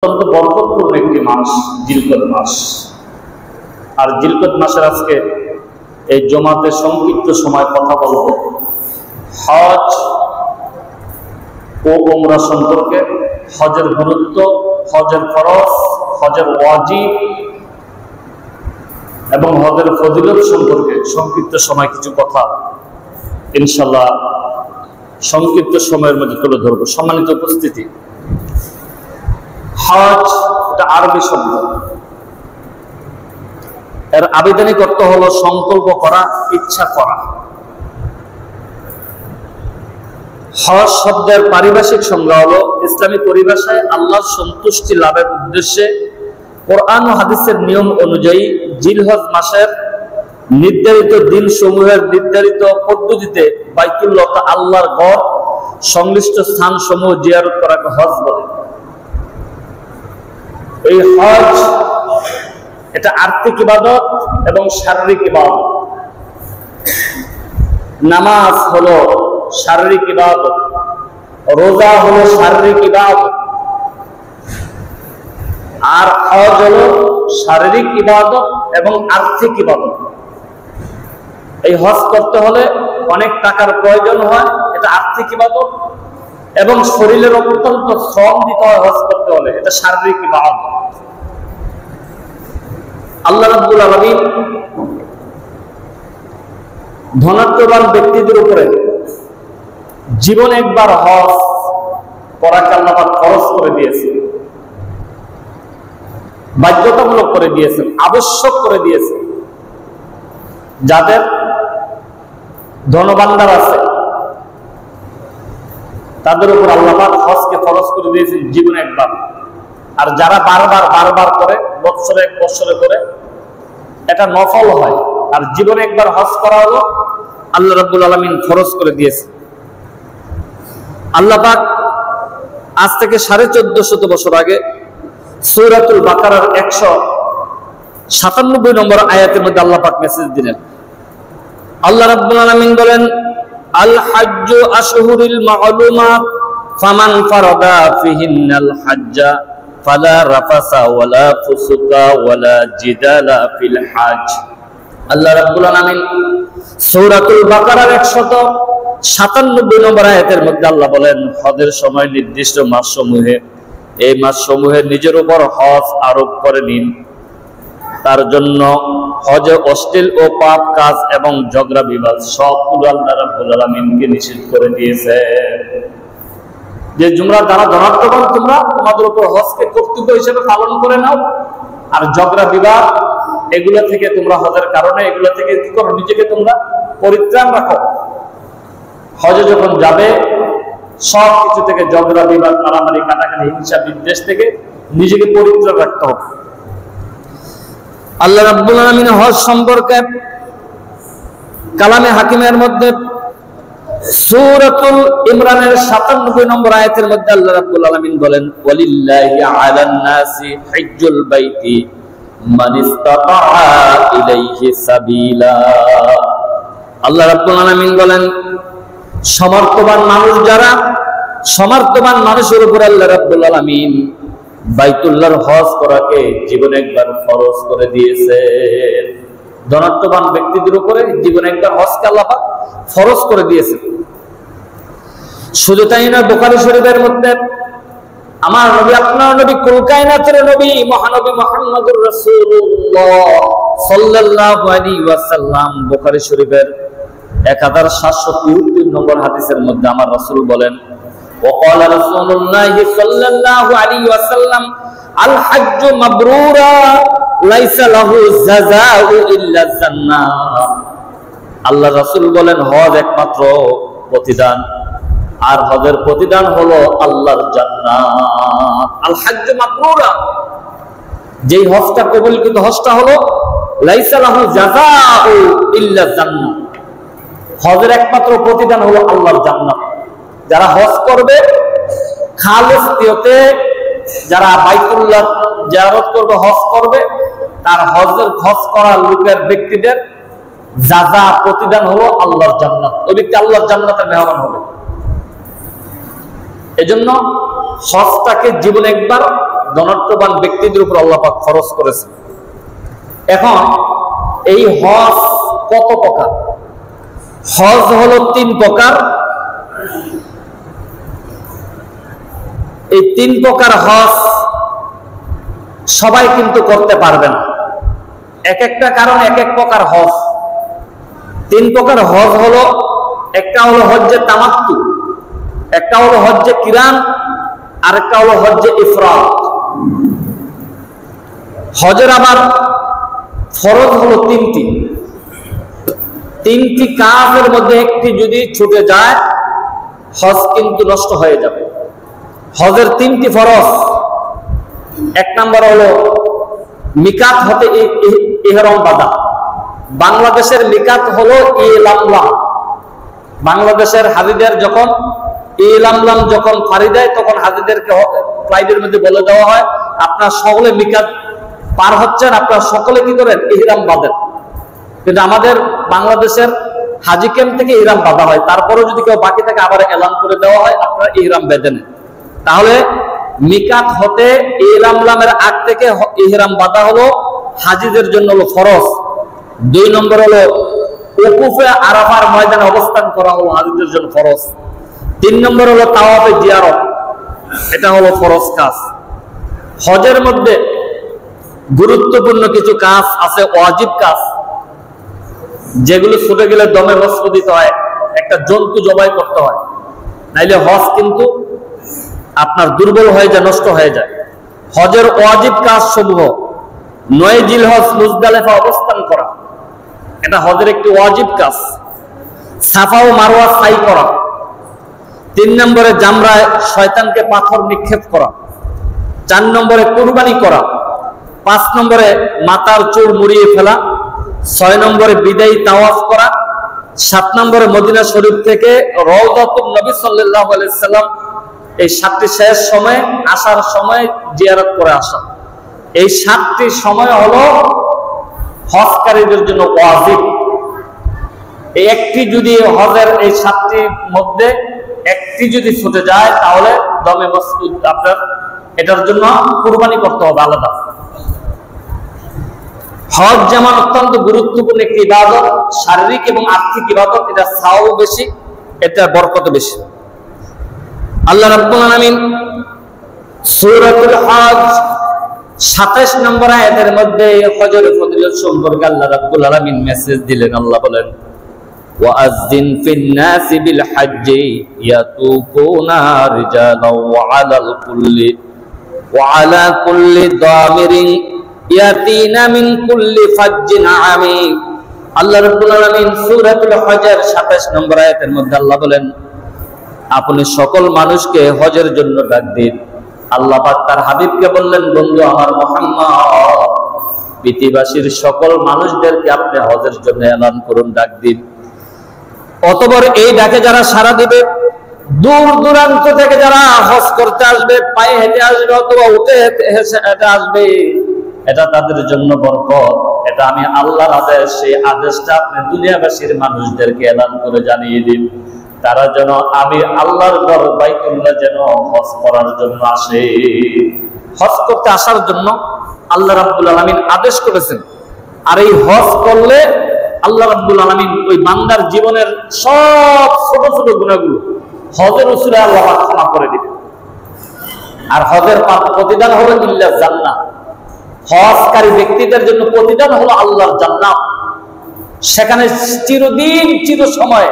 অত্যন্ত বরকতপূর্ণ একটি মাস জিলকদ মাস। আর জিলকদ মাসের আজকে এই জমাতে সংক্ষিপ্ত সময় কথা বলব হজ ও উমরা সম্পর্কে, হজের গুরুত্ব, হজের ফরজ, হজের ওয়াজিব এবং হজের ফজিলত সম্পর্কে সংক্ষিপ্ত সময় কিছু কথা ইনশাআল্লাহ সংক্ষিপ্ত সময়ের মধ্যে তুলে ধরব। সম্মানিত উপস্থিতি, হজ এটা আরবি শব্দ, এর আবিধানিক অর্থ হলো সংকল্প করা, ইচ্ছা করা। হজ শব্দের পারিভাষিক সংজ্ঞা হলো ইসলামী পরিভাষায় আল্লাহর সন্তুষ্টি লাভের উদ্দেশ্যে কোরআন ও হাদিসের নিয়ম অনুযায়ী জিলহজ মাসের নির্ধারিত দিন সমূহের নির্ধারিত পদ্ধতিতে বাইতুল্লাহ আল্লাহর ঘর সংশ্লিষ্ট স্থান সমূহ জিয়ারত করাকে হজ বলে। এই হজ এটা আর্থিক ইবাদত এবং শারীরিক ইবাদত। নামাজ হলো শারীরিক ইবাদত, রোজা হলো শারীরিক ইবাদত, আর হজ হলো শারীরিক ইবাদত এবং আর্থিক ইবাদত। এই হজ করতে হলে অনেক টাকার প্রয়োজন হয়, এটা আর্থিক ইবাদত, এবং শরীরের অত্যন্ত শ্রম দিতে হয় হজ করতে হলে, এটা শারীরিক ইবাদত। আল্লাহ রাব্বুল আলামিন ধনাত্মবান ব্যক্তিদের উপরে জীবন একবার হজ করাকে আল্লাহ পাক ফরজ করে দিয়েছেন, বাধ্যতামূলক করে দিয়েছেন, আবশ্যক করে দিয়েছেন। যাদের ধনভাণ্ডার আছে তাদের উপর আল্লাহ পাক হজকে ফরজ করে দিয়েছেন জীবন একবার। আর যারা বারবার করে, বৎসরে এক বৎসরে করে, এটা নফল হয়। আর জীবনে একবার হজ করা হলো আল্লাহ রাব্বুল আলামিন ফরজ করে দিয়েছে। আল্লাহ পাক আজ থেকে 1450 বছর আগে সূরাতুল বাকারার 197 নম্বর আয়াতের মধ্যে আল্লাহ পাক মেসেজ দিলেন। আল্লাহ রাব্বুল আলামিন বলেন, আল হাজ্জু আশহুরুল মা'লুমাত ফামান ফারাদা ফিহিন্নাল হাজ্জা ফালা রাফাসা ওয়ালা ফুসুকা ওয়ালা জিদালা ফিল হজ। আল্লাহ রাব্বুল আলামিন সূরাতুল বাকারার 197 নম্বর আয়াতের মধ্যে আল্লাহ বলেন, হজের সময় নির্দিষ্ট মাসসমূহে এই মাসসমূহে নিজের উপর হজ আরোপ করে নিন। তার জন্য হজে অশ্লীল ও পাপ কাজ এবং ঝগড়া বিবাদ সবগুলো আল্লাহ রাব্বুল আলামিনকে নিষেধ করে দিয়েছে। যে তোমরা যারা ধনাত্মবান, তোমরা তোমাদের উপর হজকে কর্তব্য হিসেবে পালন করে নাও। আর ঝগড়া বিবাদ এগুলো থেকে তোমরা হজের কারণে এগুলো থেকে কি করো, নিজেকে তোমরা পরিত্রাণ রাখো। হজে যখন যাবে সব কিছু থেকে, ঝগড়া বিবাদ, মারামারি, কাটাকাটি, হিংসা বিদ্বেষ থেকে নিজেকে পরিত্রাণ রাখতে হবে। আল্লাহ রাব্বুল আলামিন হজ সম্পর্কে কালামে হাকিমের মধ্যে সূরাতুল ইমরানের 97 নম্বর আয়াতের মধ্যে আল্লাহ রাব্বুল আলামিন বলেন, ওয়ালিল্লাহি আলান নাসি হিজ্জুল বাইতি মান ইসতাতাআ ইলাইহি সাবিলা। আল্লাহ রাব্বুল আলামিন বলেন, সমর্থবান মানুষ যারা, সমর্থবান মানুষের উপর আল্লাহ রাব্বুল আলামিন বাইতুল্লাহর হজ করাকে জীবনে একবার ফরজ করে দিয়েছে। ধনাত্মবান ব্যক্তিদের উপরে জীবনে একবার হজকে আল্লাহ পাক ফরজ করে দিয়েছে। শুধু তাই না, বুখারী শরীফের মধ্যে আমার নবী, আপনার নবী, কুল কায়নাতের নবী, মহানবী মুহাম্মদুর রাসূলুল্লাহ সাল্লাল্লাহু আলাইহি ওয়াসাল্লাম বুখারী শরীফের 1773 নম্বর হাদিসের মধ্যে আমার রাসূল বলেন, وقال رسول الله صلى الله عليه وسلم الحج مبرورا ليس له جزاء الا الجنه। আল্লাহ রাসূল বলেন, হজ একমাত্র প্রতিদান, আর হজের প্রতিদান হলো আল্লাহর জান্নাত। আল হজ্জ মাবরুরা, যেই হজটা কবুলকৃত হজটা হলো লাইসা লাহু জাযাউ ইল্লা জান্নাহ, হজের একমাত্র প্রতিদান হলো আল্লাহর জান্নাত। যারা হজ করবে খালেস নিয়তে, যারা বাইতুল্লাহ জিয়ারত করবে, হজ করবে, তার হজ করা লোকের ব্যক্তিদের জাযা প্রতিদান হলো আল্লাহর জান্নাত। ওই ব্যক্তি আল্লাহর জান্নাতের মেহমান হবে। এজন্য হজটাকে জীবনে একবার ধনাত্মবান ব্যক্তিদের উপর আল্লাহ পাক ফরজ করেছেন। এখন এই হজ কত প্রকার? হজ হলো 3 প্রকার। এই 3 প্রকার হজ সবাই কিন্তু করতে পারবে না, এক একটা কারণ এক এক প্রকার হজ। 3 প্রকার হজ হলো, একটা হলো হজ্জে তামাত্তু, একটা হলো হজ্জে কিরান, আর একটা হলো হজ্জে ইফরাদ। হজের আবার ফরজ হলো 3টি। 3টি কাজের মধ্যে একটি যদি ছুটে যায় হজ কিন্তু নষ্ট হয়ে যাবে। হজের 3টি ফরজ। 1 নম্বর হলো মিকাত হতে ইহরাম বাঁধা। বাংলাদেশের মিকাত হলো ইলামলাম। বাংলাদেশের হাজিদের যখন ইলামলাম যখন ফাড়ি দেয় তখন হাজিদেরকে ফ্লাইটের মধ্যে বলে দেওয়া হয় আপনারা সকলে মিকাত পার হচ্ছেন, আপনারা সকলে কি করেন? ইহরাম বাঁধেন। কিন্তু আমাদের বাংলাদেশের হাজি ক্যাম্প থেকে ইহরাম বাঁধা হয়, তারপরেও যদি কেউ বাকি থাকে আবার এলান করে দেওয়া হয় আপনারা ইহরাম বেঁধে নেন। তাহলে মিকাত হতে ইলামলামের আগ থেকে ইহরাম বাঁধা হলো হাজিদের জন্য হলো ফরজ। 2 নম্বর হলো ওকুফে আরাফার ময়দানে অবস্থান করা হলো হাজিদের জন্য ফরজ। 3 নম্বর হলো তাওয়াফে জিয়ারত, এটা হলো ফরজ কাজ। হজের মধ্যে গুরুত্বপূর্ণ কিছু কাজ আছে, ওয়াজিব কাজ, যেগুলো ছুটে গেলে দমে গোসল দিতে হয়, একটা জন্তু জবাই করতে হয়, নাইলে হজ কিন্তু আপনার দুর্বল হয়ে যায়, নষ্ট হয়ে যায়। হজের ওয়াজিব কাজ সমূহ 9 জিলহজ মুজদালিফা অবস্থান করা, এটা হজের একটি ওয়াজিব কাজ। সাফা ও মারওয়া সাই করা। 3 নম্বরে জামরায় শয়তানকে পাথর নিক্ষেপ করা। 4 নম্বরে কুরবানি করা। 5 নম্বরে মাথার চুল মুড়িয়ে ফেলা। 6 নম্বরে বিদায়ী তাওয়াফ করা। 7 নম্বরে মদিনা শরীফ থেকে রওজাতুন নবী সাল্লাল্লাহু আলাইহি সাল্লাম এই 7টি শেষ সময় আসার সময় জিয়ারত করে আসা। এই 7টি সময় হলো হজকারীদের জন্য ওয়াজিব। এই একটি যদি হজের এই 7টির মধ্যে একটি যদি ছুটে যায় তাহলে দমে মসজিদ আপনার এটার জন্য কুরবানি করতে হবে আলাদা। হজ যেমন অত্যন্ত গুরুত্বপূর্ণ একটি ইবাদত, শারীরিক এবং আর্থিক ইবাদত, এটা সওয়াব বেশি, এটা বরকত বেশি। আল্লাহ রাব্বুল আলামিন সূরাতুল হজ 27 নম্বর আয়াতের মধ্যে হজের ফজিলত সম্পর্কে আল্লাহ রাব্বুল আলামিন মেসেজ দিলেন। আল্লাহ বলেন ওয়াআযযিন ফিন নাসি বিল হজ্জি ইয়াতুকুনা রিজালাও ওয়া আলা কুল্লি দামিরিন ইয়াতিনা মিন কুল্লি ফাজ্জিন আমিক। আল্লাহ রাব্বুল আলামিন সূরাতুল হজের 27 নম্বর আয়াতের মধ্যে আল্লাহ বলেন আপনি সকল মানুষকে হজের জন্য ডাক দিন। আল্লাহ পাক তার হাবিবকে বললেন বন্ধু আমার মুহাম্মদ, পৃথিবীবাসীর সকল মানুষদেরকে আপনি হজের জন্য এলান করুন, ডাক দিন। অতঃপর এই ডাকে যারা সাড়া দিবে, দূর দূরান্ত থেকে যারা হজ করতে আসবে, পায়ে হেঁটে আসবে অথবা উঠে হেঁটে আসবে, এটা তাদের জন্য বরকত। এটা আমি আল্লাহর আদেশ, সেই আদেশটা আপনি দুনিয়াবাসীর মানুষদেরকে এলান করে জানিয়ে দিন, তারা যেন আমি আল্লাহর ঘর বাইতুল্লাহ যেন হজ করার জন্য আসে। হজ করতে আসার জন্য আল্লাহ রাব্বুল আলামিন আদেশ করেছেন। আর এই হজ করলে আল্লাহ রাব্বুল আলামিন ওই বান্দার জীবনের সব ছোট ছোট গুনাহগুলো হজের উসিলায় আল্লাহ পাক ক্ষমা করে দিবেন। আর হজের প্রতিদান হলো ইল্লা জান্নাত। হজকারী ব্যক্তিদের জন্য প্রতিদান হলো আল্লাহর জান্নাত। সেখানে চিরদিন চির সময়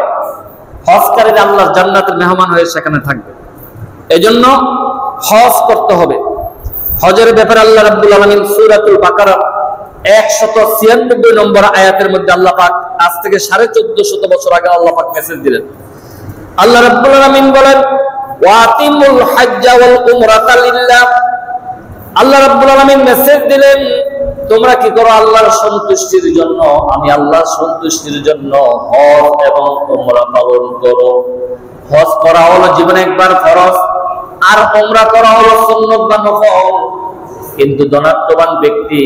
হজকারীরা আল্লাহর জান্নাতের মেহমান হয়ে সেখানে থাকবে। এজন্য হজ করতে হবে। হজের ব্যাপারে আল্লাহ রাব্বুল আলামিন সূরাতুল বাকারা 196 নম্বর আয়াতের মধ্যে আল্লাহ পাক আজ থেকে 1450 বছর আগে আল্লাহ পাক মেসেজ দিলেন। আল্লাহ রাব্বুল আলামিন বলেন ওয়াতিমুল হাজ্জা ওয়াল উমরাতা লিল্লাহ। আল্লাহ রাব্বুল আলামিন মেসেজ দিলেন তোমরা কি করো? আল্লাহর সন্তুষ্টির জন্য, আমি আল্লাহর সন্তুষ্টির জন্য হজ এবং উমরা পালন করো। হজ করা হলো জীবনে একবার ফরজ, আর উমরা করা হলো সুন্নাত বা নফল। কিন্তু ধনাত্মবান ব্যক্তি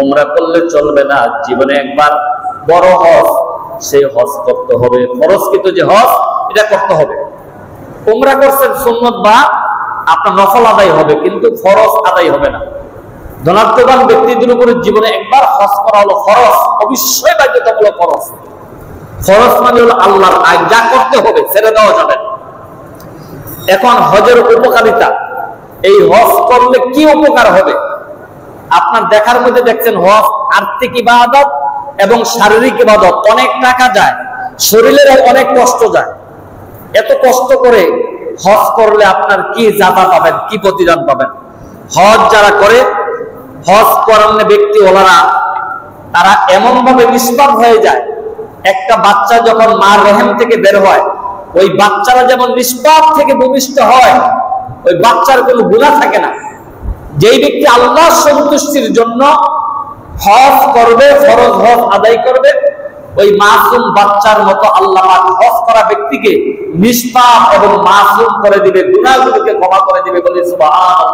উমরা করলে চলবে না, জীবনে একবার বড় হজ, সেই হজ করতে হবে। ফরজকৃত যে হজ এটা করতে হবে। উমরা করছেন সুন্নাত বা আপনার নফল আদায় হবে, কিন্তু ফরজ আদায় হবে না। ধনাত্মবান ব্যক্তিদের উপরে জীবনে একবার হজ করা হলো ফরজ, অবশ্যই বাধ্যতামূলক ফরজ। ফরজ মানে হলো আল্লাহর আইন, যা করতে হবে, ছেড়ে দেওয়া যাবে না। এখন হজের উপকারিতা, এই হজ করলে কি উপকার হবে আপনার দেখার মধ্যে দেখছেন। হজ আর্থিক ইবাদত এবং শারীরিক ইবাদত, অনেক টাকা যায়, শরীরের অনেক কষ্ট যায়। এত কষ্ট করে হজ করলে আপনার কি জাযা পাবেন, কি প্রতিদান পাবেন? হজ যারা করে, হজ করানো ব্যক্তি ওলারা, তারা এমন ভাবে নিষ্পাপ হয়ে যায়। একটা বাচ্চা যখন মার রেহেম থেকে বের হয়, ওই বাচ্চারা যেমন নিষ্পাপ থেকে ভূমিষ্ঠ হয়, ওই বাচ্চার কোনো গুনাহ থাকে না। যেই ব্যক্তি আল্লাহর সন্তুষ্টির জন্য হজ করবে, ফরজ হজ আদায় করবে, ওই মাসুম বাচ্চার মতো আল্লাহ পাক হজ করা ব্যক্তিকে নিষ্পাপ এবং মাসুম করে দিবে, গুনাহগুলোকে ক্ষমা করে দিবে, বলে সুবহানাল্লাহ।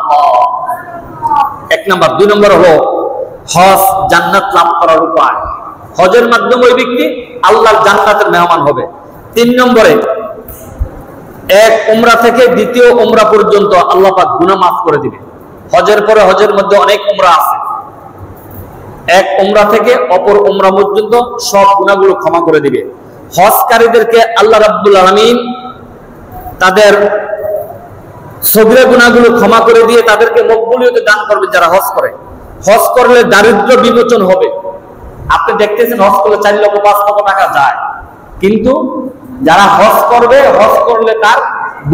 এক নাম্বার। দুই নম্বর হলো হজ জান্নাত লাভ করার উপায়। হজের মাধ্যমে ওই ব্যক্তি আল্লাহর জান্নাতের মেহমান হবে। তিন নম্বরে, এক উমরা থেকে দ্বিতীয় উমরা পর্যন্ত আল্লাহ পাক গুনাহ মাফ করে দিবে। হজের পরে হজের মধ্যে অনেক উমরা আছে, এক উমরা থেকে অপর উমরা পর্যন্ত সব গুনাহগুলো ক্ষমা করে দিবে। হজকারীদেরকে আল্লাহ রাব্বুল আলামিন তাদের সগীরা গুনাহগুলো ক্ষমা করে দিয়ে তাদেরকে মকবুলিয়ত দান করবে। যারা হজ করে, হজ করলে দারিদ্র বিমোচন হবে। আপনি দেখতেছেন হজ করলে 4 লক্ষ 5 লক্ষ টাকা যায়, কিন্তু যারা হজ করবে, হজ করলে তার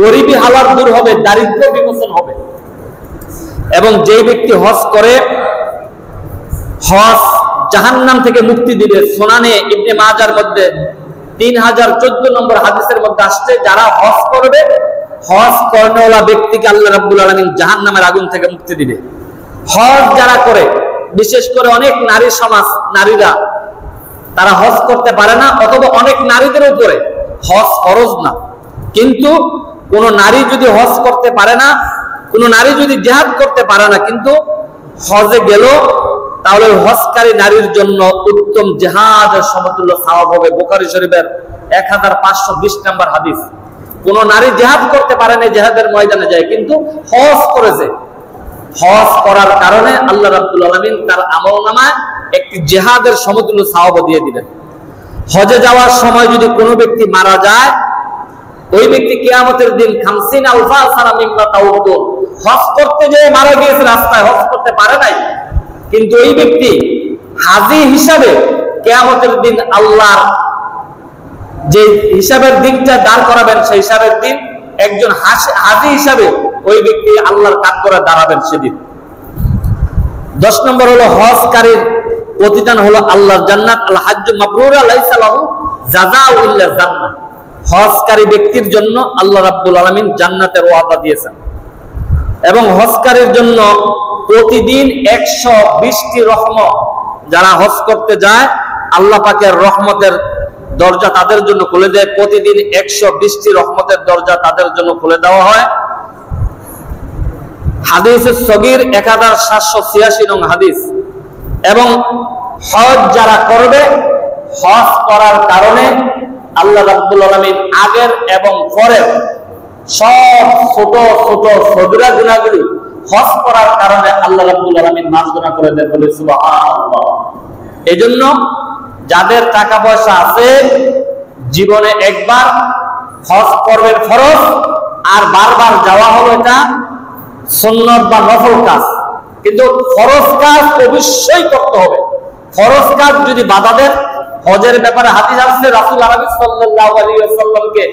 গরিবী হালাত দূর হবে, দারিদ্র বিমোচন হবে। এবং যেই ব্যক্তি হজ করে, হজ জাহান্নাম থেকে মুক্তি দিবে। সুনানে ইবনে মাজার মধ্যে 3014 নম্বর হাদিসের মধ্যে আসছে, যারা হজ করবে, হজ কর্মওয়ালা ব্যক্তিকে আল্লাহ রাব্বুল আলামিন জাহান্নামের আগুন থেকে মুক্তি দিবে। হজ যারা করে, বিশেষ করে অনেক নারী সমাজ, নারীরা তারা হজ করতে পারে না, অথবা অনেক নারীদের উপরে হজ ফরজ না। কিন্তু কোন নারী যদি হজ করতে পারে না, কোন নারী যদি জিহাদ করতে পারে না, কিন্তু হজে গেল, তাহলে হজকারী নারীর জন্য উত্তম জিহাদের সমতুল্য সওয়াব হবে। বুখারী শরীফের 1520 নম্বর হাদিস। কোন নারী জিহাদ করতে পারে না, জিহাদের ময়দানে যায়, কিন্তু হজ করেছে। হজ করার কারণে আল্লাহ রাব্বুল আলামিন তার আমলনামায় একটি জিহাদের সমতুল্য সওয়াব দিয়ে দিবেন। হজে যাওয়ার সময় যদি কোনো ব্যক্তি মারা যায়, ওই ব্যক্তি কিয়ামতের দিন 50 আলফা সানা মিম্মা তাউদ্দুন, হজ করতে যেয়ে মারা গিয়েছে, রাস্তায় হজ করতে পারে নাই, কিন্তু ওই ব্যক্তি হাজী হিসাবে কিয়ামতের দিন আল্লাহর যে হিসাবের দিনটা দাঁড় করাবেন, সেই হিসাবের দিন একজন হাজী হিসাবে ওই ব্যক্তি আল্লাহর কাঠগড়ায় দাঁড়াবেন সেদিন। 10 নম্বর হলো হজকারীর প্রতিদান হলো আল্লাহর জান্নাত। আল হাজ্জু মাবরুরা লাইসা লাহু জাযাউ ইল্লা জান্নাহ। হজকারী ব্যক্তির জন্য আল্লাহ রাব্বুল আলামিন জান্নাতের ওয়াদা দিয়েছেন। এবং হজকারীর জন্য প্রতিদিন 120টি রহমত, যারা হজ করতে যায় আল্লাহ পাকের রহমতের দরজা তাদের জন্য খুলে দেয়। প্রতিদিন 120টি রহমতের দরজা তাদের জন্য খুলে দেওয়া হয়। হাদিসে সগীর 1786 নং হাদিস। এবং হজ যারা করবে, হজ করার কারণে আল্লাহ রাব্বুল আলামিন আগের এবং পরের সব ছোট ছোট সগীরা গুনাহগুলো হজ করার কারণে আল্লাহ রাব্বুল আলামিন মার্জনা করে দেন, বলে সুবহানাল্লাহ। এজন্য যাদের টাকা পয়সা আছে, জীবনে একবার হজ করবেন ফরজ, আর বারবার যাওয়া হলো এটা সুন্নাত বা নফল কাজ। কিন্তু ফরজ কাজ অবশ্যই করতে হবে। ফরজ কাজ যদি বাধা দেন, হজের ব্যাপারে হাদিস আসছে, রাসূল আরবি সাল্লাল্লাহু আলাইহি ওয়াসাল্লামকে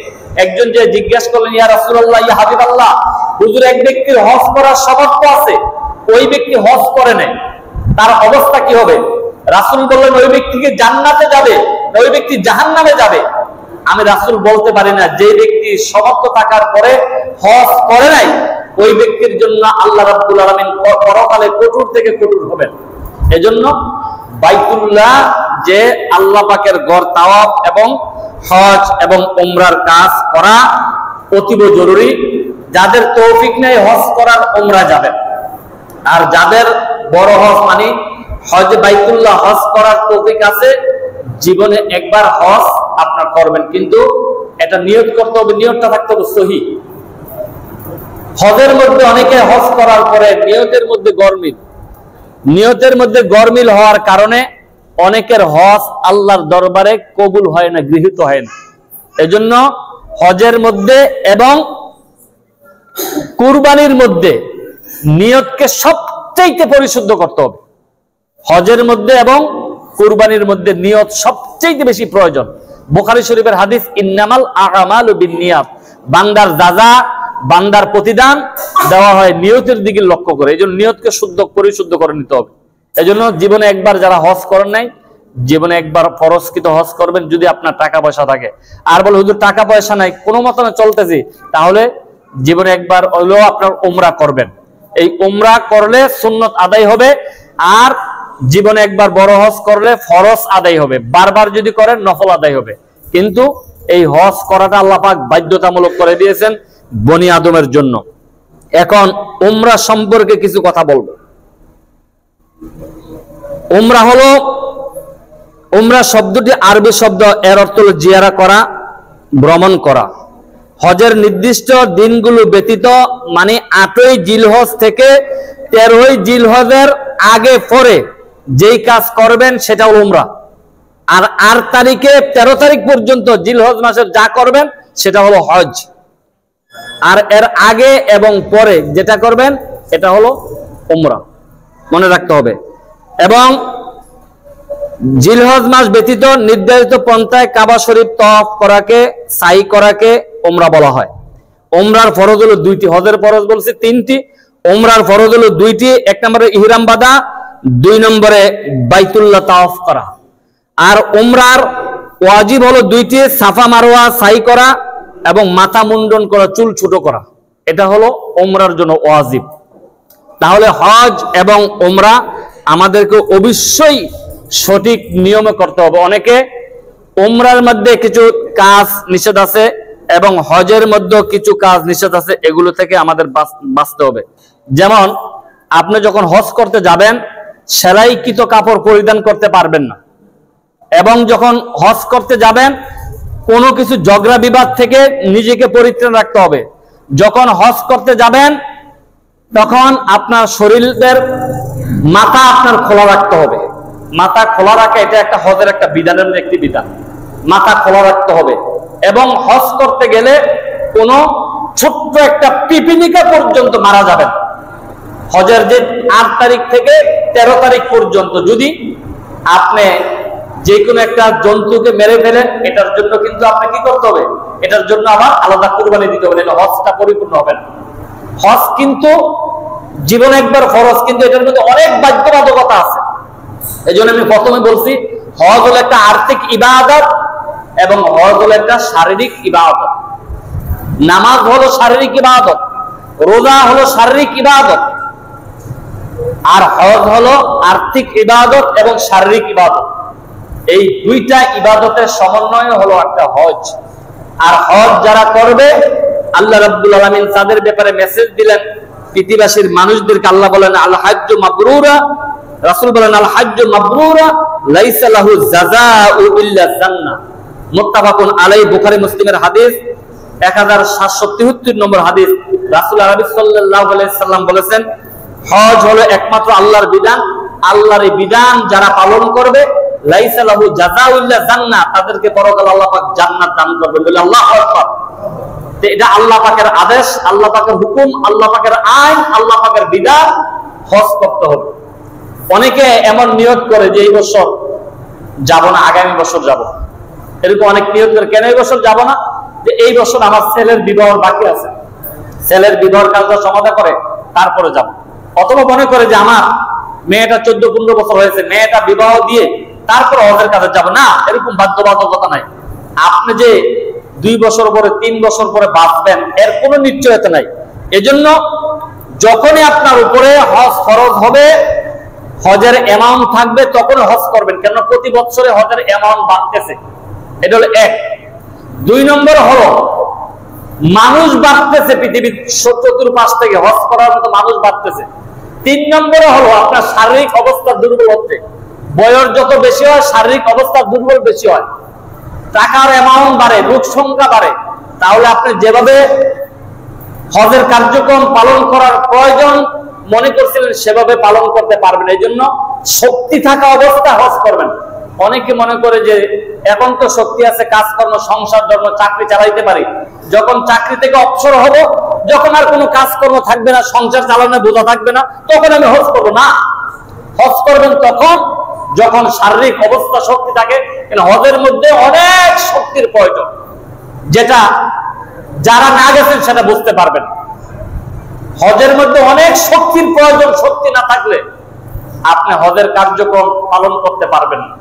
একজন যে জিজ্ঞাসা করলেন, ইয়া রাসূলুল্লাহ, ইয়া হাবিবাল্লাহ, হুজুর এক ব্যক্তির হজ করার সামর্থ্য আছে, ওই ব্যক্তি হজ করে নাই, তার অবস্থা কি হবে? রাসূল বললেন, ওই ব্যক্তিকে জান্নাতে যাবে, ওই ব্যক্তি জাহান্নামে যাবে। আমি রাসূল বলতে পারি না, যে ব্যক্তি সামর্থ্য থাকার পরে হজ করে নাই, ওই ব্যক্তির জন্য আল্লাহ রাব্বুল আলামিন পরকালে কঠোর থেকে কঠোর হবেন। এজন্য বাইতুল্লাহ যে আল্লাহ পাকের ঘর, তাওয়াফ এবং হজ এবং উমরার কাজ করা অতীব জরুরি। যাদের তৌফিক নেই হজ করার, উমরা যাবেন। আর যাদের বড় হজ মানে হজ বাইতুল্লাহ হজ করার তৌফিক আছে, জীবনে একবার হজ আপনার করবেন, কিন্তু এটা নিয়ত করতে হবে, নিয়তটা থাকতে হবে সহি। হজের মধ্যে অনেকে হজ করার পরে নিয়তের মধ্যে গরমিল হওয়ার কারণে অনেকের হজ আল্লাহর দরবারে কবুল হয় না, গৃহীত হয় না। এজন্য হজের মধ্যে এবং কুরবানির মধ্যে নিয়তকে সবচেয়ে পরিশুদ্ধ করতে হবে। হজের মধ্যে এবং কুরবানির মধ্যে নিয়ত সবচেয়ে বেশি প্রয়োজন। বুখারী শরীফের হাদিস, ইন্নামাল আমালু বিন্নিয়াত, বান্দার যাজা, বান্দার প্রতিদান দেওয়া হয় নিয়তের দিকে লক্ষ্য করে। এই জন্য নিয়তকে পরিশুদ্ধ করে নিতে হবে। এই জন্য জীবনে একবার যারা হজ করেন নাই, জীবনে একবার ফরজকৃত হজ করবেন যদি আপনার টাকা পয়সা থাকে। আর বলে হুজুর টাকা পয়সা নাই, কোনো মতে চলতেছি, তাহলে জীবনে একবার হলেও আপনার উমরা করবেন। এই উমরা করলে সুন্নত আদায় হবে, আর জীবনে একবার বড় হজ করলে ফরজ আদায় হবে। বারবার যদি করেন নফল আদায় হবে। কিন্তু এই হজ করাটা আল্লাহ পাক বাধ্যতামূলক করে দিয়েছেন বনি আদমের জন্য। এখন উমরা সম্পর্কে কিছু কথা বলবো। উমরা শব্দটি আরবি শব্দ, এর অর্থ হলো জিয়ারা করা, ভ্রমণ করা। হজের নির্দিষ্ট দিনগুলো ব্যতীত, মানে 8ই জিলহজ থেকে 13ই জিলহজের আগে পরে যেই কাজ করবেন সেটা হলো উমরা। আর 8 তারিখে 13 তারিখ পর্যন্ত জিলহজ মাসের যা করবেন সেটা হলো হজ। আর এর আগে এবং পরে যেটা করবেন এটা হলো উমরা, মনে রাখতে হবে। এবং জিলহজ মাস ব্যতীত নির্ধারিত পন্থায় কাবা শরীফ তওয়াফ করাকে, সাই করাকে উমরা বলা হয়। উমরার ফরজ হলো 2টি, হজের ফরজ বলছে 3টি, উমরার ফরজ হলো 2টি। 1 নম্বরে ইহরাম বাঁধা, 2 নম্বরে বাইতুল্লাহ তাওয়াফ করা। আর উমরার ওয়াজিব হলো 2টি, সাফা মারওয়া সাই করা এবং মাথা মুন্ডন করা, চুল ছোট করা। এটা হলো উমরার জন্য ওয়াজিব। তাহলে হজ এবং উমরা আমাদেরকে অবশ্যই সঠিক নিয়মে করতে হবে। অনেকে উমরার মধ্যে কিছু কাজ নিষেধ আছে এবং হজের মধ্যে কিছু কাজ নিষেধ আছে, এগুলো থেকে আমাদের বাঁচতে হবে। যেমন আপনি যখন হজ করতে যাবেন সেলাইকৃত কাপড় পরিধান করতে পারবেন না, এবং যখন হজ করতে যাবেন কোনো কিছু ঝগড়া বিবাদ থেকে নিজেকে পরিত্রাণ রাখতে হবে। যখন হজ করতে যাবেন তখন আপনার শরীরের মাথা আপনার খোলা রাখতে হবে। মাথা খোলা রাখা এটা একটা হজের একটা বিধানের একটি বিধান, মাথা খোলা রাখতে হবে। এবং হজ করতে গেলে কোনো ছোট্ট একটা পিপিলিকা পর্যন্ত মারা যাবে না। হজের যে 8 তারিখ থেকে 13 তারিখ পর্যন্ত যদি আপনি যে কোনো একটা জন্তুকে মেরে ফেলেন, এটার জন্য কিন্তু আপনি কি করতে হবে, এটার জন্য আবার আলাদা কুরবানি দিতে হবে, হজটা পরিপূর্ণ হবে না। হজ কিন্তু জীবনে একবার ফরজ, কিন্তু এটার মধ্যে অনেক বাধ্যবাধকতা আছে। এই জন্য আমি প্রথমে বলছি হজ হলো একটা আর্থিক ইবাদত এবং হজ হলো একটা শারীরিক ইবাদত। নামাজ হলো শারীরিক ইবাদত, রোজা হলো শারীরিক ইবাদত, আর হজ হলো আর্থিক ইবাদত এবং শারীরিক ইবাদত। এই দুইটা ইবাদতের সমন্বয় হলো একটা হজ। আর হজ যারা করবে আল্লাহ রাব্বুল আলামিন তাদের ব্যাপারে মেসেজ দিলেন পৃথিবীবাসীর মানুষদেরকে। আল্লাহ বলেন আল হাজ্জু মাবরুরা, রাসূল বলেন আল হাজ্জু মাবরুরা লাইসা লাহু জাযাউ ইল্লা জান্নাহ। মুত্তাফাকুন আলাইহি, বুখারী মুসলিমের হাদিস, 1773 নম্বর হাদিস। রাসূল আরবি সাল্লাল্লাহু আলাইহি সাল্লাম বলেছেন হজ হলো একমাত্র আল্লাহর বিধান। আল্লাহর এই বিধান যারা পালন করবে লাইসা লাহু জাযাউ ইল্লা জান্নাহ, তাদেরকে পরকালে আল্লাহ পাক জান্নাত দান করবেন। বলে আল্লাহু আকবার। এটা আল্লাহ পাকের আদেশ, আল্লাহ পাকের হুকুম, আল্লাহ পাকের আইন, আল্লাহ পাকের বিধান। হজ করতে হবে। অনেকে এমন নিয়ত করে যে এই বছর যাব না, আগামী বছর যাব। এরকম অনেক নিয়ত করে, কেন এই বছর যাব না, যে এই বছর আমার ছেলের বিবাহ বাকি আছে, ছেলের বিবাহের কাজটা সমাধা করে তারপরে যাব। অথবা মনে করে যে আমার মেয়েটা 14-15 বছর হয়েছে, মেয়েটা বিবাহ দিয়ে তারপর হজের কাজে যাব। না, এরকম বাধ্যবাধকতা নাই। আপনি যে 2 বছর পরে 3 বছর পরে বাঁচবেন এর কোনো নিশ্চয়তা নাই। এজন্য যখনই আপনার উপরে হজ ফরজ হবে, হজের অ্যামাউন্ট থাকবে, তখন হজ করবেন। কেন প্রতি বছরে হজের অ্যামাউন্ট বাড়তেছে। এটা হলো 1। 2 নম্বর হলো মানুষ বাড়তেছে, পৃথিবীর চতুর্পাশ থেকে হজ করার মতো মানুষ বাড়তেছে। 3 নম্বরে হলো আপনার শারীরিক অবস্থা দুর্বল হচ্ছে। বয়স যত বেশি হয় শারীরিক অবস্থা দুর্বল বেশি হয়, টাকার অ্যামাউন্ট বাড়ে, লোক সংখ্যা বাড়ে। তাহলে আপনি যেভাবে হজের কার্যক্রম পালন করার প্রয়োজন মনে করছিলেন, সেভাবে পালন করতে পারবেন, এই জন্য শক্তি থাকা অবস্থায় হজ করবেন। অনেকে মনে করে যে এখন তো শক্তি আছে, কাজকর্ম, সংসার, ধর্ম, চাকরি চালাইতে পারি, যখন চাকরি থেকে অবসর হব, যখন আর কোনো কাজকর্ম থাকবে না, সংসার চালানোর বোঝা থাকবে না, তখন আমি হজ করবো না। হজ করবেন তখন যখন শারীরিক অবস্থা শক্তি থাকে। হজের মধ্যে অনেক শক্তির প্রয়োজন, যেটা যারা না গেছেন সেটা বুঝতে পারবেন। হজের মধ্যে অনেক শক্তির প্রয়োজন, শক্তি না থাকলে আপনি হজের কার্যক্রম পালন করতে পারবেন না।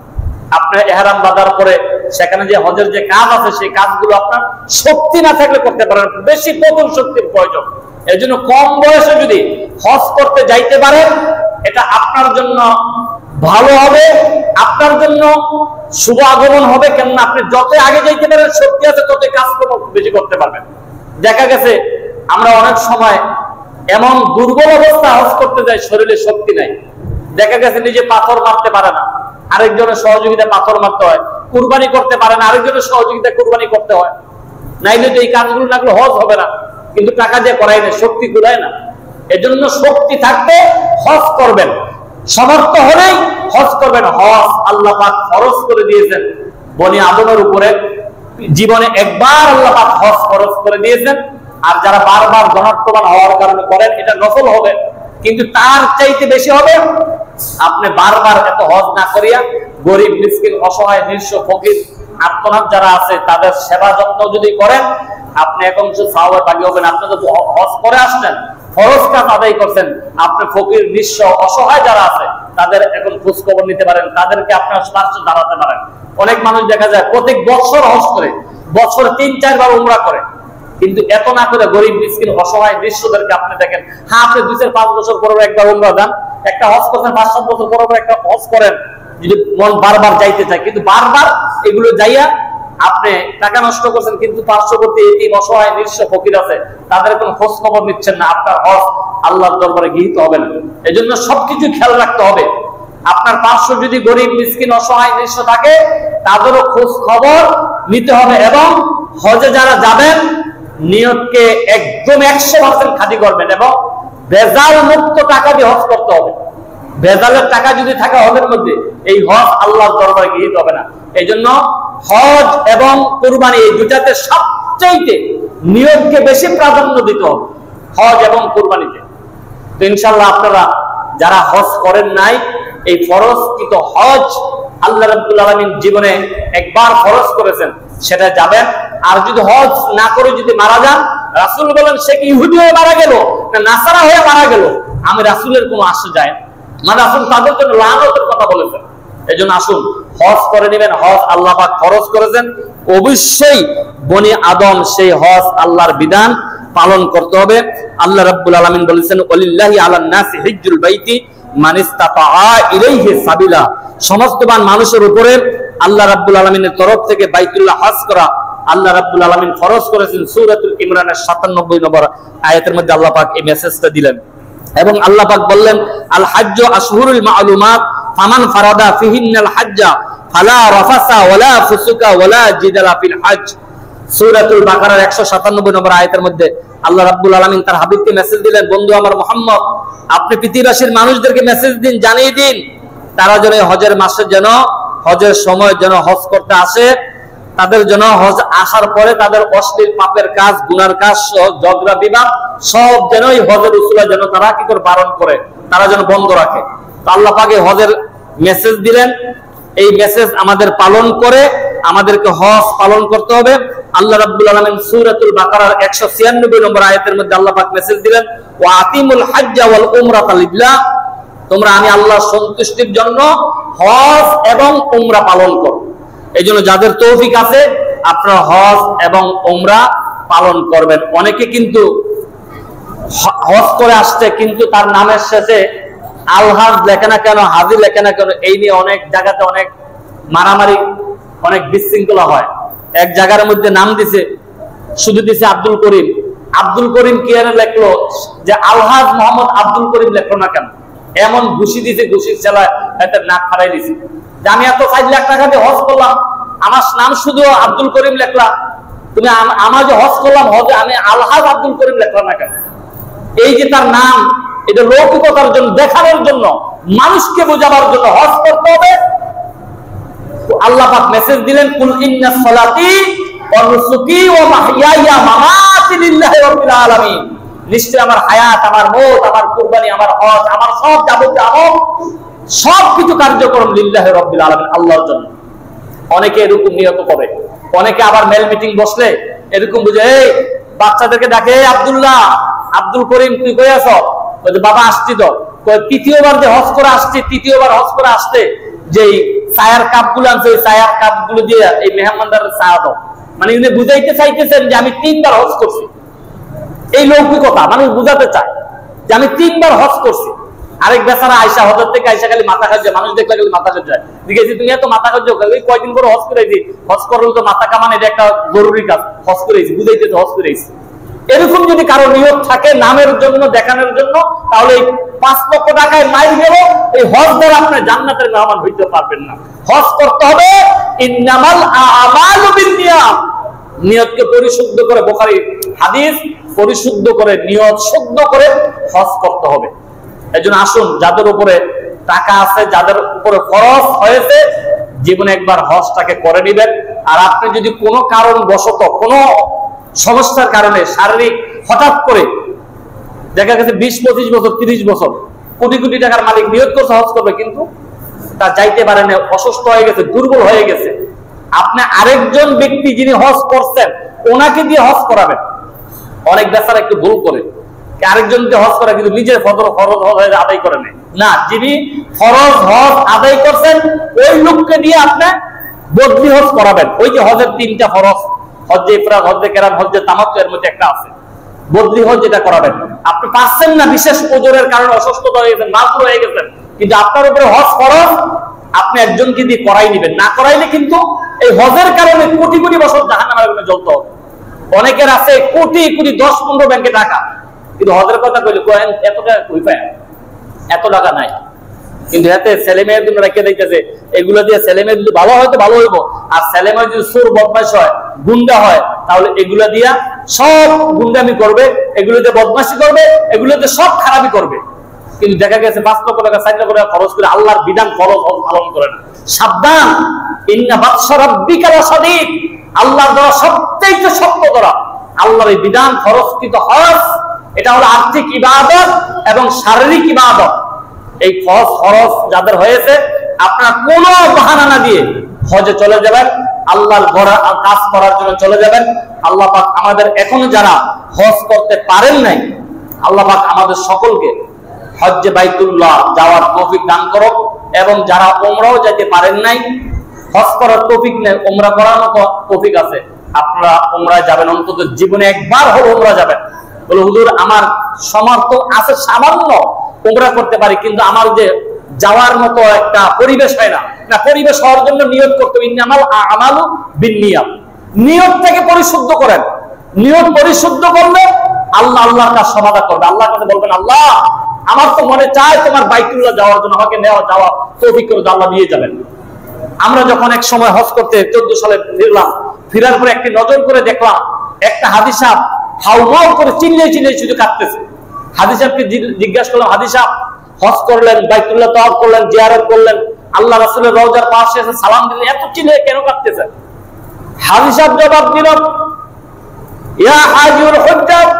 আপনি ইহরাম বাঁধার পরে সেখানে যে হজের যে কাজ আছে, সেই কাজগুলো আপনার শক্তি না থাকলে করতে পারেন, বেশি প্রবল শক্তির প্রয়োজন। এই জন্য কম বয়সে যদি হজ করতে যাইতে পারেন, এটা আপনার জন্য ভালো হবে, আপনার জন্য শুভ আগমন হবে। কেননা আপনি যত আগে যাইতে পারেন, শক্তি আছে, তত কাজকর্ম বেশি করতে পারবেন। দেখা গেছে আমরা অনেক সময় এমন দুর্বল অবস্থা হজ করতে যাই, শরীরে শক্তি নাই, দেখা গেছে নিজে পাথর মারতে পারে না, আরেকজনের সহযোগিতা পাথর মারতে হয়, কুরবানি করতে পারে না, আরেকজনের সহযোগিতা কুরবানি করতে হয়। নাইলে তো এই কাজগুলো না করলে হজ হবে না, কিন্তু টাকা দিয়ে করাই না, শক্তি কুলায় না। এজন্য শক্তি থাকতে হজ করবেন, সমর্থ হলেই হজ করবেন। হজ আল্লাহ পাক ফরজ করে দিয়েছেন বনি আদমের উপরে, জীবনে একবার আল্লাহ পাক হজ ফরজ করে দিয়েছেন। আর যারা বারবার ধনাত্মবান হওয়ার কারণে করেন, এটা নফল হবে, কিন্তু তার চাইতে বেশি হবে আপনি বারবার এত হজ না করিয়া গরিব, মিসকিন, অসহায়, নিঃস্ব, ফকির, আত্মনাথ যারা আছে তাদের সেবা যত্ন যদি করেন, আপনি এখন সওয়াবের ভাগী হবেন। আপনি তো হজ করে আসছেন, ফরজ কাজ আদায় করছেন, আপনি ফকির, নিঃস্ব, অসহায় যারা আছে তাদের এখন খোঁজ খবর নিতে পারেন, তাদেরকে আপনার পাশে দাঁড়াতে পারেন। অনেক মানুষ দেখা যায় প্রত্যেক বছর হজ করে, বছর 3-4 বার উমরা করে, কিন্তু এত না করে গরিব, মিসকিন, অসহায়, নিঃস্বদেরকে আপনি দেখেন। হ্যাঁ, আপনি 2-5 বছর পরে একবার উমরা দেন, একটা হজ করছেন, 5-7 বছর পরে একটা হজ করেন, যদি মন বারবার যাইতে চায়, কিন্তু বারবার এগুলো যাইয়া আপনি টাকা নষ্ট করছেন, কিন্তু পার্শ্ববর্তী এতিম, অসহায়, নিঃস্ব, ফকির আছে, তাদের কোনো খোঁজ খবর নিচ্ছেন না, আপনার হজ আল্লাহর দরবারে গৃহীত হবে না। এই জন্য সবকিছু খেয়াল রাখতে হবে। আপনার পার্শ্ব যদি গরিব, মিসকিন, অসহায়, নিঃস্ব থাকে, তাদেরও খোঁজ খবর নিতে হবে। এবং হজে যারা যাবেন, নিয়তকে একদম 100% খাঁটি করবেন এবং ভেজাল মুক্ত টাকা দিয়ে হজ করতে হবে। ভেজালের টাকা যদি থাকে হজের মধ্যে, এই হজ আল্লাহর দরবারে গৃহীত হবে না। এই জন্য হজ এবং কুরবানি, এই দুটাতে সবচেয়ে নিয়তকে বেশি প্রাধান্য দিতে হবে, হজ এবং কুরবানিতে। তো ইনশাআল্লাহ আপনারা যারা হজ করেন নাই, এই ফরজকৃত হজ আল্লাহ রাব্বুল আলামিন জীবনে একবার ফরজ করেছেন, সেটা যাবেন। আর যদি হজ না করে যদি মারা যান, রাসূল বলেন সে কি ইহুদি হয়ে মারা গেল না নাসারা হয়ে মারা গেল, আমি রাসূলের কোনো আসে যায় না। মানে রাসূল তাদের জন্য লানতের কথা বলেছেন। এজন্য আসুন হজ করে নেবেন। হজ আল্লাহ পাক ফরজ করেছেন, অবশ্যই বনি আদম সেই হজ আল্লাহর বিধান পালন করতে হবে। আল্লাহ রাব্বুল আলামিন বলেছেন, ওয়ালিল্লাহি আলান নাসি হিজ্জুল বাইতি মান ইসতাতাআ ইলাইহি সাবিলা। সমস্তবান মানুষের উপরে আল্লাহ রাব্বুল আলামিনের তরফ থেকে বাইতুল্লাহ হজ করা আল্লাহ রাব্বুল আলামিন ফরজ করেছেন। সূরাতুল ইমরানের 97 নম্বর আয়াতের মধ্যে আল্লাহ পাক এই মেসেজটা দিলেন। এবং আল্লাহ পাক বললেন, আল হাজ্জু আশহুরুল মা'লুমাত ফামান ফারাদা ফিহিন্নাল হাজ্জা ফালা রাফাসা ওয়ালা ফুসুকা ওয়ালা জিদালা ফিল হজ। সূরাতুল বাকারার 197 নম্বর আয়াতের মধ্যে আল্লাহ রাব্বুল আলামিন তার হাবিবকে মেসেজ দিলেন, বন্ধু আমার মুহাম্মদ, আপনি পৃথিবীবাসীর মানুষদেরকে মেসেজ দিন, জানিয়ে দিন, তারা যেন হজের মাসে যেন হজের সময় যেন হজ করতে আসে, তাদের জন্য হজ আসার পরে তাদের অশ্লীল পাপের কাজ, গুনার কাজ, ঝগড়া বিবাদ সব যেন এই হজের উসুলা যেন তারা কি করে বারণ করে, তারা যেন বন্ধ রাখে। তো আল্লাহ পাক হজের মেসেজ দিলেন। এই মেসেজ আমাদের পালন করে আমাদেরকে হজ পালন করতে হবে। আল্লাহ রাব্বুল আলামিন সূরাতুল বাকারার 196 নম্বর আয়াতের মধ্যে আল্লাহ পাক মেসেজ দিলেন, ওয়া আতিমুল হাজ্জা ওয়াল উমরাতা লিল্লাহ, তোমরা আমি আল্লাহর সন্তুষ্টির জন্য হজ এবং উমরা পালন করো। এই জন্য যাদের তৌফিক আছে আপনারা হজ এবং উমরা পালন করবেন। অনেকে কিন্তু হজ করে আসছে, কিন্তু তার নামের শেষে আলহাজ লেখে না কেন, হাজি লেখে না কেন, এই নিয়ে অনেক জায়গাতে অনেক মারামারি, অনেক বিশৃঙ্খলা হয়। এক জায়গার মধ্যে নাম দিছে, শুধু দিছে আব্দুল করিম। আব্দুল করিম কি আর লেখলো যে আলহাজ মোহাম্মদ আব্দুল করিম লেখলো না কেন, এমন ঘুষি দিছে, ঘুষির চালায় এতে নাক ফাড়াই দিছে যে আমি এত 5 লাখ টাকা দিয়ে হজ করলাম, আমার নাম শুধু আব্দুল করিম লেখলাম, তুমি আমার যে হজ করলাম, হজে আমি আলহাজ আব্দুল করিম লেখলাম না কেন? এই যে তার নাম, এটা লৌকিকতার জন্য, দেখানোর জন্য, মানুষকে বোঝাবার জন্য হজ করতে হবে। আল্লাহ পাক মেসেজ দিলেন, কুল ইন্না সলাতি ওয়া নুসুকি ওয়া মাহইয়ায়া মামাতি লিল্লাহি রাব্বিল আলামিন। নিশ্চয় আমার হায়াত, আমার মওত, আমার কুরবানি, আমার হজ, আমার সব যাবতীয় আমল, সবকিছু কার্যক্রম লিল্লাহি রাব্বিল আলামিন, আল্লাহর জন্য। অনেকে এরকম নিয়ত করে। অনেকে আবার মেল মিটিং বসলে এরকম বুঝে, এই বাচ্চাদেরকে ডাকে, আব্দুল্লাহ, আব্দুল করিম, তুই কই আছো? বাবা আসছি তো। তৃতীয়বার যে হজ করে আসছে, তৃতীয়বার হজ করে আসতে যে চায়ের কাপ গুলো আনছে, ওই চায়ের কাপ গুলো দিয়ে এই মেহমানদারের চা দাও। মানে উনি বুঝাইতে চাইতেছেন যে আমি 3 বার হজ করছি। এই লৌকিকতা মানুষ বুঝাতে চায় যে আমি 3 বার হজ করছি। আরেক বেচারা আয়সা, হজর থেকে আয়সা খালি মাথা খাচ্ছে, মানুষ দেখলে খালি মাথা খাচ্ছে। দেখেছি তুমি এত মাথা খাচ্ছ, কয়দিন করে হজ করেছি, হজ করলে তো মাথা কামান, এটা একটা জরুরি কাজ, হজ করেছি, বুঝাইতেছে হজ করেছি। এরকম যদি কারো নিয়ত থাকে নামের জন্য, দেখানোর জন্য, তাহলে 5 লক্ষ টাকায় মাইল গেল, এই হজ দ্বারা আপনি জান্নাতের মেহমান হইতে পারবেন না। হজ করতে হবে ইন্নামাল আমালু বিন্নিয়াত, নিয়তকে পরিশুদ্ধ করে, বুখারী হাদিস, পরিশুদ্ধ করে, নিয়ত শুদ্ধ করে হজ করতে হবে। এজন্য আসুন, যাদের উপরে টাকা আছে, যাদের উপরে খরচ হয়েছে, জীবনে একবার হজটাকে করে নেবেন। আর আপনি যদি কোনো কারণবশত, কোনো সমস্যার কারণে, শারীরিক হঠাৎ করে দেখা গেছে 20-25 বছর, 30 বছর কোটি কোটি টাকার মালিক, নিয়ত করছে হজ করবে, কিন্তু তা যাইতে পারে না, অসুস্থ হয়ে গেছে, দুর্বল হয়ে গেছে, আপনি আরেকজন ব্যক্তি যিনি হজ করছেন ওনাকে দিয়ে হজ করাবেন। অনেক বেচারা একটু ভুল করে, আরেকজনকে হজ করা, কিন্তু নিজের ফরজ হজ আদায় করে নেয় না। যিনি ফরজ হজ আদায় করছেন ওই লোককে দিয়ে আপনি বদলি হজ করাবেন। ওই যে হজের 3টা ফরজ, হজ্জে ইফরাদ, হজ্জে কেরান, হজ্জে তামাত্তু, এর মধ্যে একটা আছে বদলি হজ, যেটা করাবেন। আপনি পারছেন না, বিশেষ ওজনের কারণে অসুস্থতা হয়ে গেছেন, মাসুর হয়ে গেছেন, কিন্তু আপনার উপরে হজ ফরজ, আপনি একজনকে দিয়ে করাই নেবেন। না করাইলে কিন্তু এই হজের কারণে কোটি কোটি বছর জাহান্নামের আগুনে জ্বলতে হবে। অনেকের আছে কোটি কোটি, 10-15 ব্যাংকে টাকা, কিন্তু হজের কথা কইলে এত টাকা কই পায়, এত টাকা নাই। কিন্তু এতে ছেলে মেয়ের জন্য রেখে দিতেছে, এগুলো দিয়ে ছেলে মেয়ে যদি ভালো হয় তো ভালো হইব, আর ছেলে মেয়ে যদি সুর বদমাশ হয়, গুন্ডা হয়, তাহলে এগুলা দিয়া সব গুন্ডামি করবে, এগুলোতে বদমাশি করবে, এগুলোতে সব খারাপি করবে। কিন্তু দেখা গেছে 5 লক্ষ টাকা, 4 লক্ষ টাকা খরচ করে আল্লাহর বিধান ফরজ পালন করে না। সাবধান, ইন্না বাতশা রাব্বিকা লাশাদীদ, আল্লাহর দ্বারা সবচেয়ে শক্ত করা আল্লাহর এই বিধান, ফরজকৃত হজ, এটা হলো আর্থিক ইবাদত এবং শারীরিক ইবাদত। এই ফরজ যাদের হয়েছে, আপনারা কোনো বাহানা না দিয়ে হজে চলে যাবেন, আল্লাহর ঘরে কাজ করার জন্য চলে যাবেন। আল্লাহ পাক আমাদের এখনো যারা হজ করতে পারেন নাই, আল্লাহ পাক আমাদের সকলকে হজ্জে বাইতুল্লাহ যাওয়ার তৌফিক দান করো। এবং যারা উমরাও যেতে পারেন নাই, হজ করার তৌফিক নেই, উমরা করার মতো তৌফিক আছে, আপনারা উমরায় যাবেন, অন্তত জীবনে একবার হলো উমরা যাবেন। বলে হুজুর আমার সামর্থ্য আছে, সামান্য উমরা করতে পারি, কিন্তু আমার যে যাওয়ার মতো একটা পরিবেশ হয় না। না, পরিবেশ হওয়ার জন্য নিয়ত করতে হবে, ইন্নামাল আমালু বিন্নিয়াত। নিয়তটাকে পরিশুদ্ধ করেন। নিয়ত পরিশুদ্ধ করলে আল্লাহ আল্লাহর কাছে সমাধান করবে। আল্লাহর কাছে বলবেন, আল্লাহ আমার তো মনে চায় তোমার বাইতুল্লাহ যাওয়ার জন্য, আমাকে যাওয়া তৌফিক করে, আল্লাহ নিয়ে যাবেন। আমরা যখন এক সময় হজ করতে 14 সালে ফিরলাম, ফিরার পরে একটি নজর করে দেখলাম, একটা হাজী সাহেব হাউ করে চিল্লিয়ে চিল্লিয়ে শুধু কাঁদতেছে। হাজী সাহেবকে জিজ্ঞাসা করলাম, হাজী সাহেব হজ করলেন, বাইতুল্লাহ তাওয়াফ করলেন, জিয়ারত করলেন, আল্লাহ রাসূলের রওজার পাশে এসে সালাম দিলেন, এত চিল্লিয়ে কেন কাঁদতেছেন? হাজী সাহেব জবাব দিল, ইয়া হাজিউল হুজ্জাত,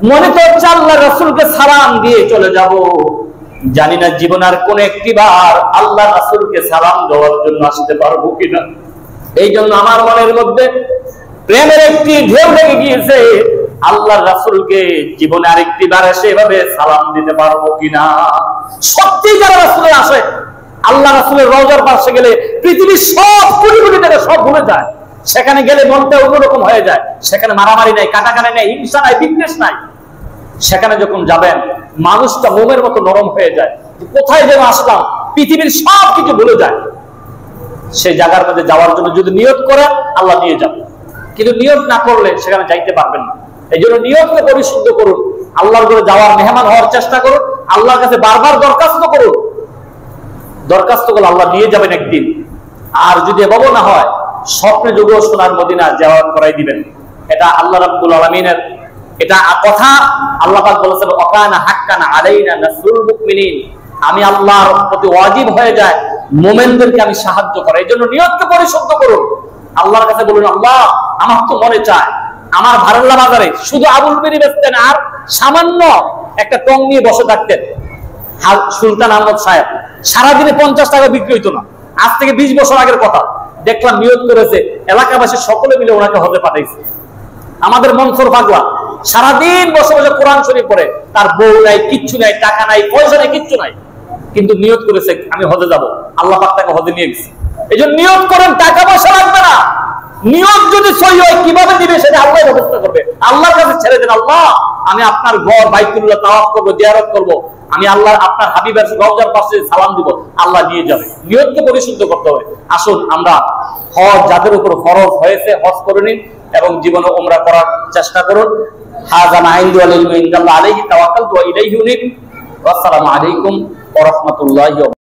মনে তো হচ্ছে আল্লাহ রাসূলকে সালাম দিয়ে চলে যাব, জানি না জীবন আর কোন একটি বার আল্লাহ রাসূলকে সালাম দেওয়ার জন্য আসতে পারবো কিনা। এই জন্য আমার মনের মধ্যে প্রেমের একটি ঢেউ লেগে গিয়েছে, আল্লাহর রাসূলকে জীবনে আরেকটি বার এসে এভাবে সালাম দিতে পারবো কিনা। সত্যি যারা রাসূলের আসে, আল্লাহ রাসূলের রওজার পাশে গেলে পৃথিবীর সব কোটি কোটি টাকা সব ভুলে যায়। সেখানে গেলে মনটা অন্যরকম হয়ে যায়। সেখানে মারামারি নাই, কাটাকাটি নাই, হিংসা নাই, বিদ্বেষ নাই। সেখানে যখন যাবেন মানুষটা মোমের মতো নরম হয়ে যায়, কোথায় যেন আসলাম, পৃথিবীর সব কিছু ভুলে যায়। সেই জায়গার মধ্যে যাওয়ার জন্য যদি নিয়ত করে, আল্লাহ নিয়ে যাবে, কিন্তু নিয়ত না করলে সেখানে যাইতে পারবেন না। এই জন্য নিয়তকে পরিশুদ্ধ করুন, আল্লাহর ঘরে যাওয়ার মেহমান হওয়ার চেষ্টা করুন, আল্লাহর কাছে বারবার দরখাস্ত করুন। দরখাস্ত করলে আল্লাহ নিয়ে যাবেন একদিন। আর যদি এভাবে না হয়, স্বপ্নে যুগেও সোনার মদিনা যাওয়া করাই দিবেন। এটা আল্লাহ রাব্বুল আলামিনের এটা কথা। আল্লাহ পাক বলেছেন ওয়াকানা হাক্কান আলাইনা নাসরুল মুমিনিন, আমি আল্লাহর প্রতি ওয়াজিব হয়ে যায় মুমিনদেরকে আমি সাহায্য করি। এজন্য নিয়তকে পরিশুদ্ধ করুন, আল্লাহর কাছে বলুন আল্লাহ আমার তো মনে চায় আমার ভারল্লা বাজারে শুধু আবুল বিড়ি বেচতেন আর সামান্য একটা টং নিয়ে বসে থাকতেন সুলতান আহমদ সাহেব, সারাদিনে 50 টাকা বিক্রি হইতো না। আজ থেকে 20 বছর আগের কথা, দেখলাম নিয়ত করেছে এলাকাবাসী সকলে মিলে ওনাকে হজে পাঠাইছে। আমাদের মনসুর পাগলা সারাদিন বসে বসে কোরআন শরীফ পড়ে, তার বউ নাই, কিচ্ছু নাই, টাকা নাই, পয়সা নাই, কিচ্ছু নাই, কিন্তু নিয়ত করেছে আমি হজে যাব, আল্লাহ পাক তাকে হজে নিয়ে গেছে। এই জন্য নিয়ত করেন, টাকা পয়সা লাগবে না। নিয়ত যদি সহি হয় কিভাবে দিবে সেটা আল্লাহ ব্যবস্থা করবে। আল্লাহর কাছে ছেড়ে দেন, আল্লাহ আমি আপনার ঘর বাইতুল্লাহ তাওয়াফ করবো, জিয়ারত করবো, আমি আল্লাহ আপনার হাবিবের রওজার পাশে সালাম দিব, আল্লাহ নিয়ে যাবে। নিয়তকে পরিশুদ্ধ করতে হবে। আসুন আমরা হজ যাদের উপর ফরজ হয়েছে হজ করে নিন এবং জীবনে উমরা করার চেষ্টা করুন। হাযা মা ইনদু আল ইলমু ইনদাল্লাহ আলাইহি তাওয়াক্কালতু ওয়া ইলাইহি উনীব। আসসালামু আলাইকুম ওয়া রাহমাতুল্লাহি